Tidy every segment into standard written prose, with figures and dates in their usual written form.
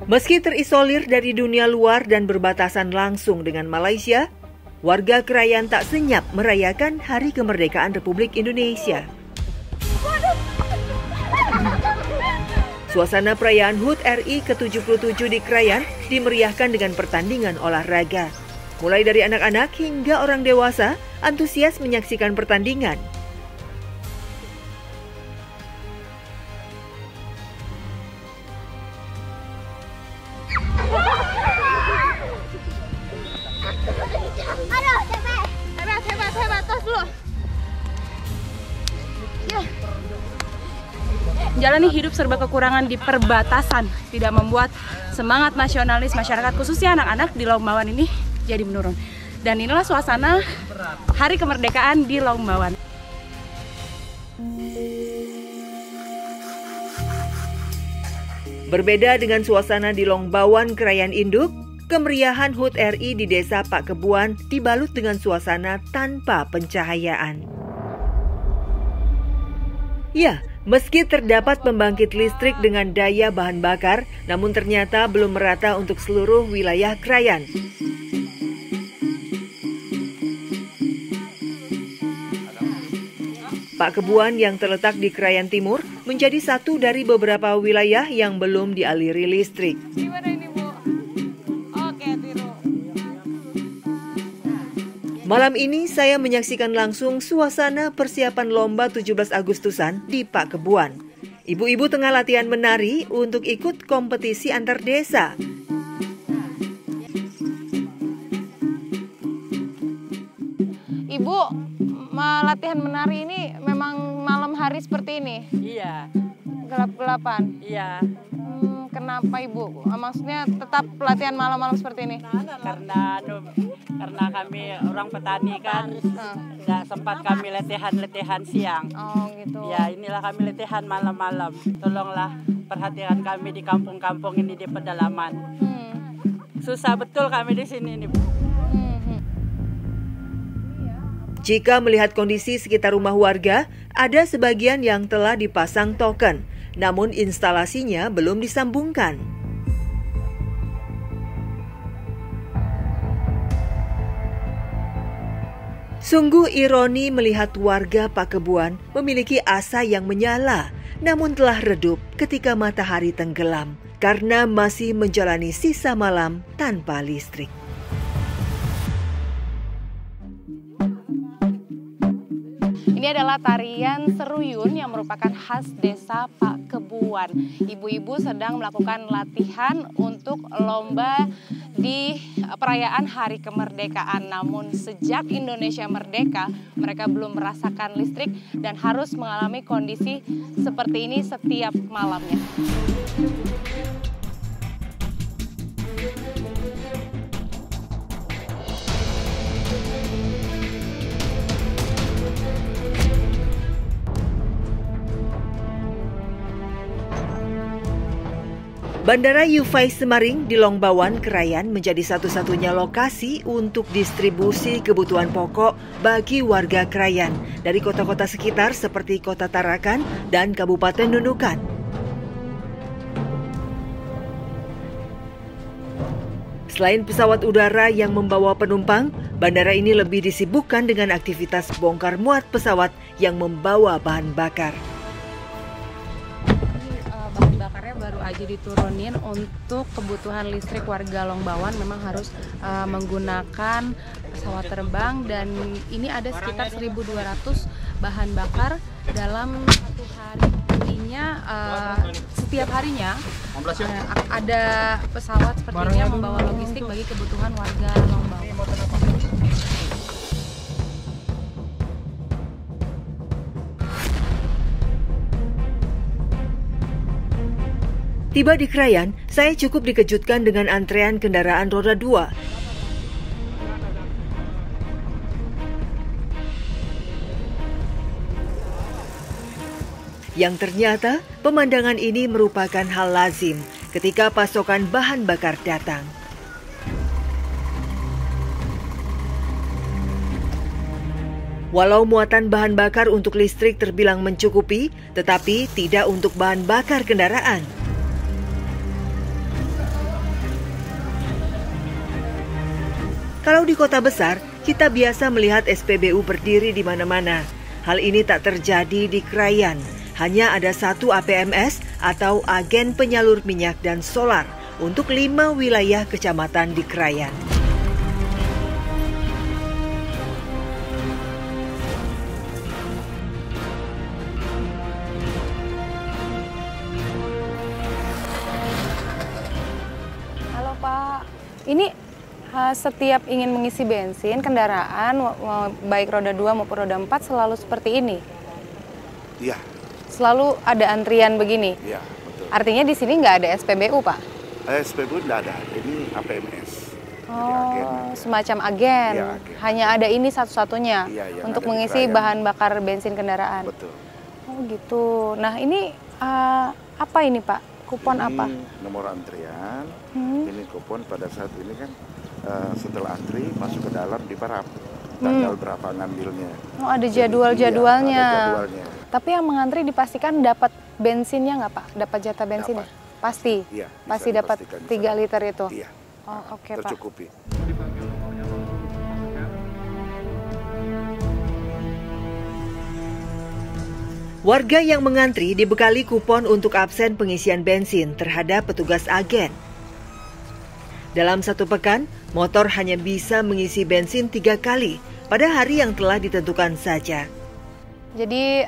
Meski terisolir dari dunia luar dan berbatasan langsung dengan Malaysia, warga Krayan tak senyap merayakan Hari Kemerdekaan Republik Indonesia. Suasana perayaan HUT RI ke-77 di Krayan dimeriahkan dengan pertandingan olahraga. Mulai dari anak-anak hingga orang dewasa antusias menyaksikan pertandingan. Hebat, tos dulu. Ya. Jalani hidup serba kekurangan di perbatasan tidak membuat semangat nasionalis masyarakat khususnya anak-anak di Lombawan ini jadi menurun. Dan inilah suasana Hari Kemerdekaan di Lombawan. Berbeda dengan suasana di Lombawan Krayan Induk, kemeriahan HUT RI di Desa Pak Kebuan dibalut dengan suasana tanpa pencahayaan. Ya, meski terdapat pembangkit listrik dengan daya bahan bakar, namun ternyata belum merata untuk seluruh wilayah Krayan. Pak Kebuan yang terletak di Krayan Timur menjadi satu dari beberapa wilayah yang belum dialiri listrik. Gimana ini, Bu? Oke, tiru. Malam ini saya menyaksikan langsung suasana persiapan lomba 17 Agustusan di Pak Kebuan. Ibu-ibu tengah latihan menari untuk ikut kompetisi antar desa. Ibu, latihan menari ini memang malam hari seperti ini? Iya. Gelap-gelapan? Iya. Kenapa Ibu? Maksudnya tetap latihan malam-malam seperti ini? Karena kami orang petani kan, nggak sempat kami latihan siang. Oh gitu. Ya inilah kami latihan malam-malam. Tolonglah perhatikan kami di kampung-kampung ini di pedalaman. Susah betul kami di sini nih. Jika melihat kondisi sekitar rumah warga, ada sebagian yang telah dipasang token, namun instalasinya belum disambungkan. Sungguh ironi melihat warga Pak Kebuan memiliki asa yang menyala, namun telah redup ketika matahari tenggelam karena masih menjalani sisa malam tanpa listrik. Ini adalah tarian seruyun yang merupakan khas desa Pak Kebuan. Ibu-ibu sedang melakukan latihan untuk lomba di perayaan Hari Kemerdekaan. Namun sejak Indonesia merdeka, mereka belum merasakan listrik dan harus mengalami kondisi seperti ini setiap malamnya. Bandara Yufai Semaring di Lombawan, Krayan menjadi satu-satunya lokasi untuk distribusi kebutuhan pokok bagi warga Krayan dari kota-kota sekitar seperti Kota Tarakan dan Kabupaten Nunukan. Selain pesawat udara yang membawa penumpang, bandara ini lebih disibukkan dengan aktivitas bongkar muat pesawat yang membawa bahan bakar. Bakarnya baru aja diturunin untuk kebutuhan listrik warga Lombawan. Memang harus menggunakan pesawat terbang dan ini ada sekitar 1.200 bahan bakar dalam satu hari. Intinya setiap harinya ada pesawat sepertinya membawa logistik bagi kebutuhan warga Lombawan. Tiba di Krayan, saya cukup dikejutkan dengan antrean kendaraan roda 2. Yang ternyata, pemandangan ini merupakan hal lazim ketika pasokan bahan bakar datang. Walau muatan bahan bakar untuk listrik terbilang mencukupi, tetapi tidak untuk bahan bakar kendaraan. Kalau di kota besar, kita biasa melihat SPBU berdiri di mana-mana. Hal ini tak terjadi di Krayan. Hanya ada satu APMS atau agen penyalur minyak dan solar untuk 5 wilayah kecamatan di Krayan. Halo Pak, ini setiap ingin mengisi bensin kendaraan baik roda 2 maupun roda 4 selalu seperti ini? Iya. Selalu ada antrian begini? Iya, betul. Artinya di sini nggak ada SPBU, Pak? SPBU tidak ada, ini APMS. Oh, semacam agen. Iya, agen. Hanya ada ini satu-satunya untuk mengisi bahan bakar bensin kendaraan. Betul. Oh gitu. Nah ini apa ini Pak? Kupon ini apa? Nomor antrian. Ini kupon pada saat ini kan setelah antri masuk ke dalam diparap. Tanggal berapa ngambilnya. Oh ada jadwal-jadwalnya. Iya, ada jadwalnya. Tapi yang mengantri dipastikan dapat bensinnya nggak Pak? Dapat jatah bensinnya? Dapat. Pasti? Iya, Pasti dapat 3 liter itu? Iya. Oh oke Pak. Tercukupi. Warga yang mengantri dibekali kupon untuk absen pengisian bensin terhadap petugas agen. Dalam satu pekan, motor hanya bisa mengisi bensin 3 kali pada hari yang telah ditentukan saja. Jadi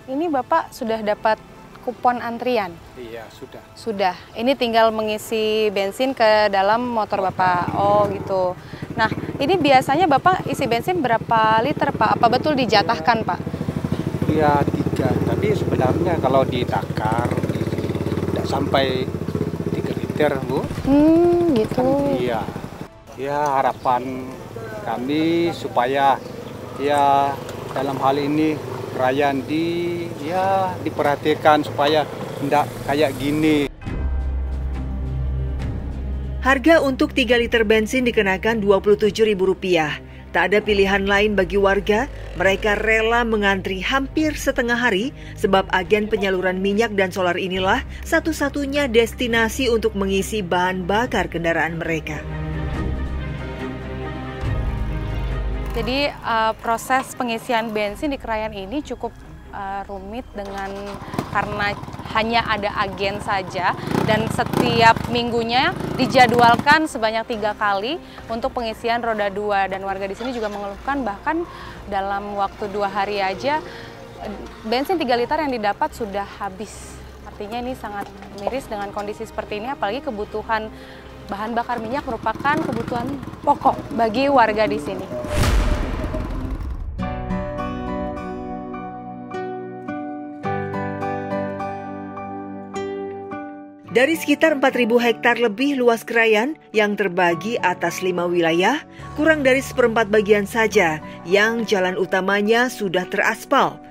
ini Bapak sudah dapat kupon antrian? Iya, sudah. Sudah. Ini tinggal mengisi bensin ke dalam motor Bapak. Oh gitu. Nah, ini biasanya Bapak isi bensin berapa liter Pak? Apa betul dijatahkan Pak? Iya, 3. Tapi sebenarnya kalau ditakar tidak sampai 3 liter, Bu. Gitu. Kan, iya. Ya, harapan kami supaya ya dalam hal ini Krayan diperhatikan supaya tidak kayak gini. Harga untuk 3 liter bensin dikenakan Rp27.000. Tak ada pilihan lain bagi warga, mereka rela mengantri hampir setengah hari sebab agen penyaluran minyak dan solar inilah satu-satunya destinasi untuk mengisi bahan bakar kendaraan mereka. Jadi proses pengisian bensin di Krayan ini cukup rumit karena hanya ada agen saja dan setiap minggunya dijadwalkan sebanyak 3 kali untuk pengisian roda 2 dan warga di sini juga mengeluhkan bahkan dalam waktu 2 hari aja bensin 3 liter yang didapat sudah habis. Artinya ini sangat miris dengan kondisi seperti ini, apalagi kebutuhan bahan bakar minyak merupakan kebutuhan pokok bagi warga di sini. Dari sekitar 4.000 hektar lebih luas Krayan yang terbagi atas 5 wilayah, kurang dari 1/4 bagian saja yang jalan utamanya sudah teraspal.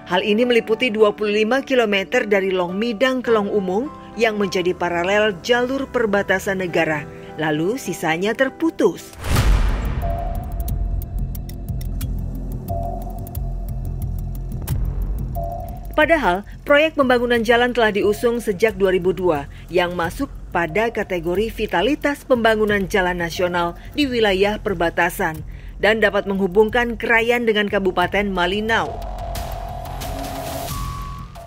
Hal ini meliputi 25 km dari Long Midang ke Long Umung yang menjadi paralel jalur perbatasan negara, lalu sisanya terputus. Padahal, proyek pembangunan jalan telah diusung sejak 2002 yang masuk pada kategori vitalitas pembangunan jalan nasional di wilayah perbatasan dan dapat menghubungkan Krayan dengan Kabupaten Malinau.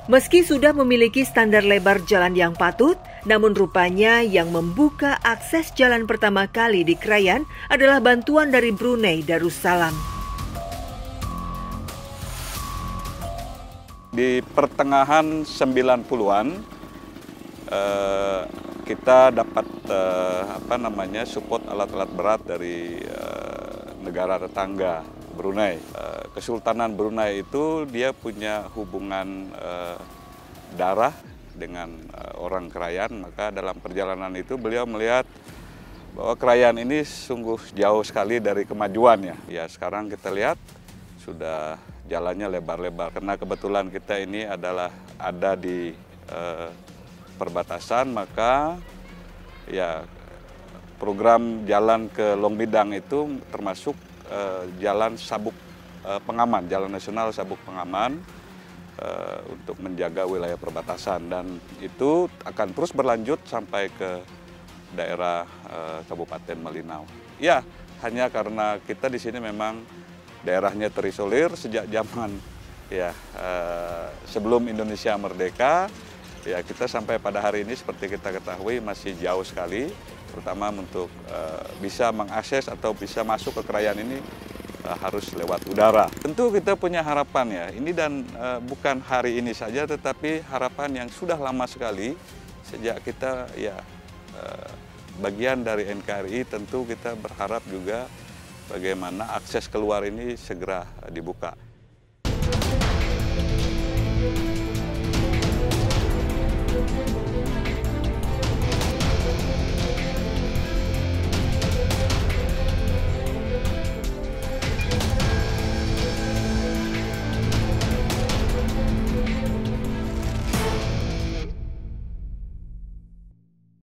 Meski sudah memiliki standar lebar jalan yang patut, namun rupanya yang membuka akses jalan pertama kali di Krayan adalah bantuan dari Brunei Darussalam. Di pertengahan 90-an kita dapat support alat-alat berat dari negara tetangga Brunei. Kesultanan Brunei itu dia punya hubungan darah dengan orang Krayan, maka dalam perjalanan itu beliau melihat bahwa Krayan ini sungguh jauh sekali dari kemajuannya. Ya sekarang kita lihat sudah jalannya lebar-lebar karena kebetulan kita ini ada di perbatasan, maka ya program jalan ke Long Midang itu termasuk jalan sabuk pengaman, jalan nasional sabuk pengaman untuk menjaga wilayah perbatasan, dan itu akan terus berlanjut sampai ke daerah Kabupaten Malinau. Ya, hanya karena kita di sini memang daerahnya terisolir sejak zaman ya sebelum Indonesia merdeka. Ya, kita sampai pada hari ini seperti kita ketahui masih jauh sekali, terutama untuk bisa mengakses atau bisa masuk ke Krayan ini harus lewat udara. Tentu kita punya harapan ya, ini dan bukan hari ini saja, tetapi harapan yang sudah lama sekali sejak kita ya bagian dari NKRI. Tentu kita berharap juga bagaimana akses keluar ini segera dibuka.